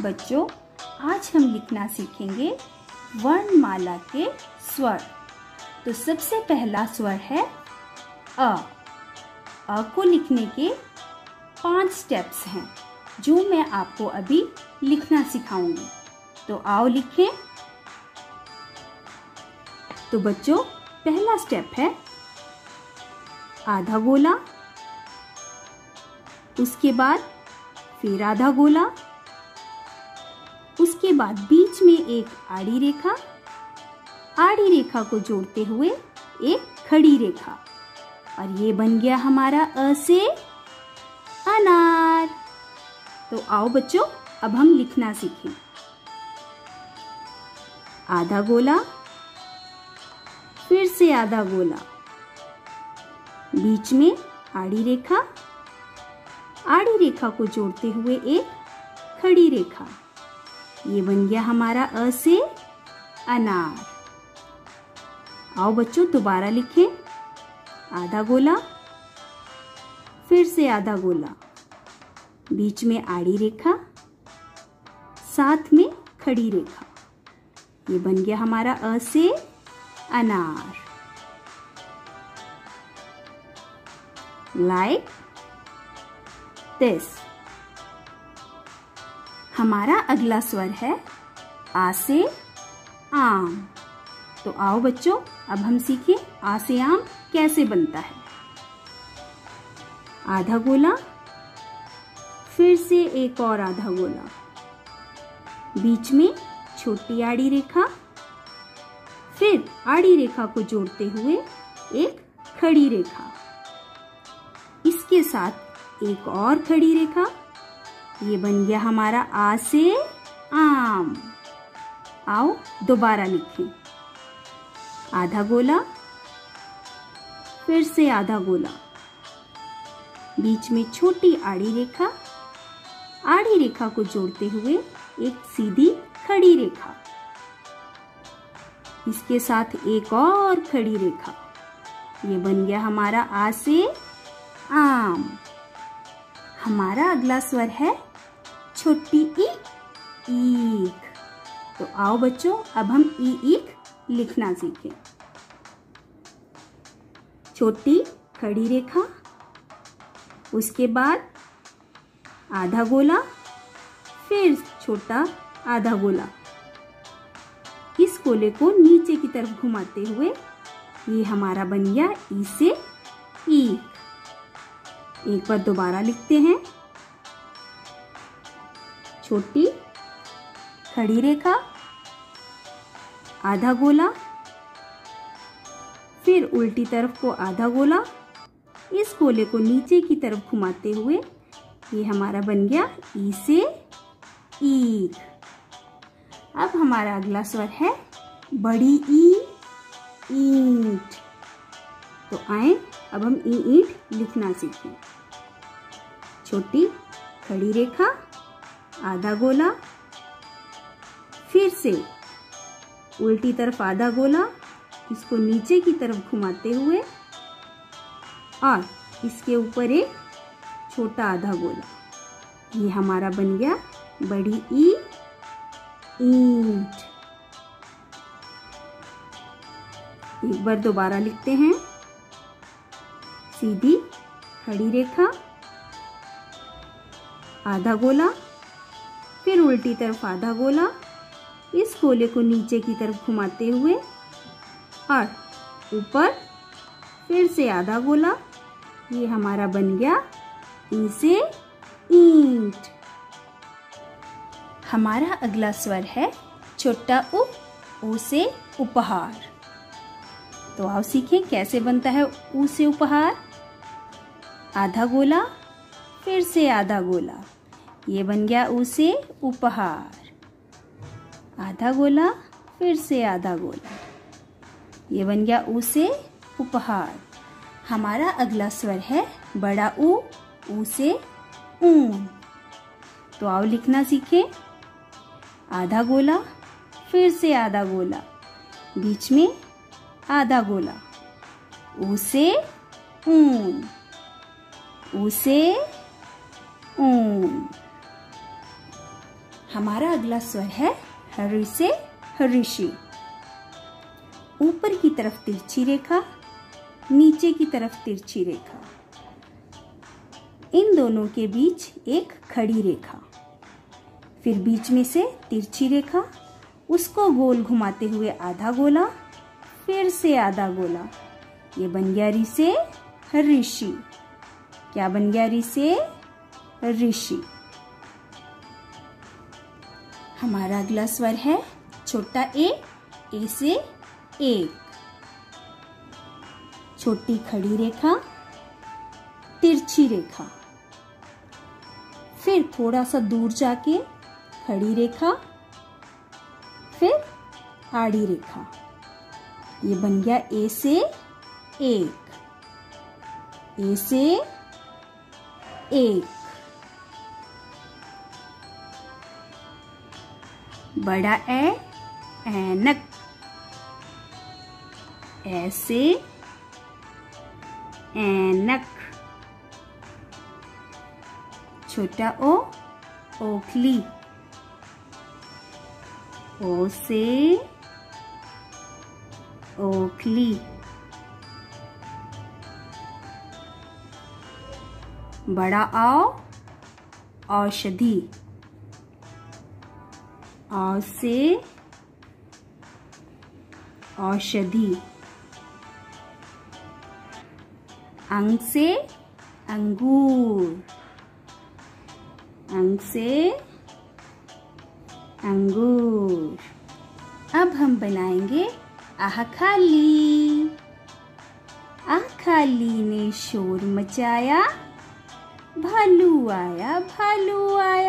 बच्चों, आज हम लिखना सीखेंगे वर्णमाला के स्वर। तो सबसे पहला स्वर है अ। अ को लिखने के 5 स्टेप्स हैं जो मैं आपको अभी लिखना सिखाऊंगी। तो आओ लिखें। तो बच्चों, पहला स्टेप है आधा गोला, उसके बाद फिर आधा गोला, उसके बाद बीच में एक आड़ी रेखा, आड़ी रेखा को जोड़ते हुए एक खड़ी रेखा, और ये बन गया हमारा अ से अनार। तो आओ बच्चों, अब हम लिखना सीखें। आधा गोला, फिर से आधा गोला, बीच में आड़ी रेखा, आड़ी रेखा को जोड़ते हुए एक खड़ी रेखा, ये बन गया हमारा अ से अनार। आओ बच्चों, दोबारा लिखें। आधा गोला, फिर से आधा गोला, बीच में आड़ी रेखा, साथ में खड़ी रेखा, ये बन गया हमारा अ से अनार। Like this. हमारा अगला स्वर है आ से आम। तो आओ बच्चों, अब हम सीखें आ से आम कैसे बनता है। आधा गोला, फिर से एक और आधा गोला, बीच में छोटी आड़ी रेखा, फिर आड़ी रेखा को जोड़ते हुए एक खड़ी रेखा, इसके साथ एक और खड़ी रेखा, ये बन गया हमारा आ से आम। आओ दोबारा लिखें। आधा गोला, फिर से आधा गोला, बीच में छोटी आड़ी रेखा, आड़ी रेखा को जोड़ते हुए एक सीधी खड़ी रेखा, इसके साथ एक और खड़ी रेखा, ये बन गया हमारा आ से आम। हमारा अगला स्वर है छोटी ई, ईख। तो आओ बच्चों, अब हम ई ईख लिखना सीखें। छोटी खड़ी रेखा, उसके बाद आधा गोला, फिर छोटा आधा गोला, इस गोले को नीचे की तरफ घुमाते हुए ये हमारा बन गया ई से ईख। एक बार दोबारा लिखते हैं। छोटी खड़ी रेखा, आधा गोला, फिर उल्टी तरफ को आधा गोला, इस गोले को नीचे की तरफ घुमाते हुए ये हमारा बन गया ई से ईख। अब हमारा अगला स्वर है बड़ी ई, ईंट। तो आए अब हम ई ईंट लिखना सीखें। छोटी खड़ी रेखा, आधा गोला, फिर से उल्टी तरफ आधा गोला, इसको नीचे की तरफ घुमाते हुए और इसके ऊपर एक छोटा आधा गोला, ये हमारा बन गया बड़ी ई, ईंट। एक बार दोबारा लिखते हैं। सीधी खड़ी रेखा, आधा गोला, फिर उल्टी तरफ आधा गोला, इस गोले को नीचे की तरफ घुमाते हुए और ऊपर फिर से आधा गोला, ये हमारा बन गया ई से ईंट। हमारा अगला स्वर है छोटा उ, ऊ से उपहार। तो आओ सीखें कैसे बनता है ऊ से उपहार। आधा गोला, फिर से आधा गोला, ये बन गया ऊ से उपहार। आधा गोला, फिर से आधा गोला, ये बन गया ऊ से उपहार। हमारा अगला स्वर है बड़ा ऊ से ऊन। तो आओ लिखना सीखें। आधा गोला, फिर से आधा गोला, बीच में आधा गोला, ऊ से ऊन, ऊ से ऊन। हमारा अगला स्वर है हरि से ऋषि। ऊपर की तरफ तिरछी रेखा, नीचे की तरफ तिरछी रेखा, इन दोनों के बीच एक खड़ी रेखा, फिर बीच में से तिरछी रेखा, उसको गोल घुमाते हुए आधा गोला, फिर से आधा गोला। ये बन गया रि से ऋषि। क्या बन गया रि से ऋषि। हमारा अगला स्वर है छोटा ए से एक। छोटी खड़ी रेखा, तिरछी रेखा, फिर थोड़ा सा दूर जाके खड़ी रेखा, फिर आड़ी रेखा। ये बन गया ए से एक। ए से एक। बड़ा ऐनक। ऐसे ऐनक। छोटा ओ ओखली। ओ से ओखली। बड़ा औ औषधि। औ से औषधि। अंग से अंगूर। अंग से अंगूर। अब हम बनाएंगे आह खाली। आह खाली ने शोर मचाया, भालू आया भालू आया।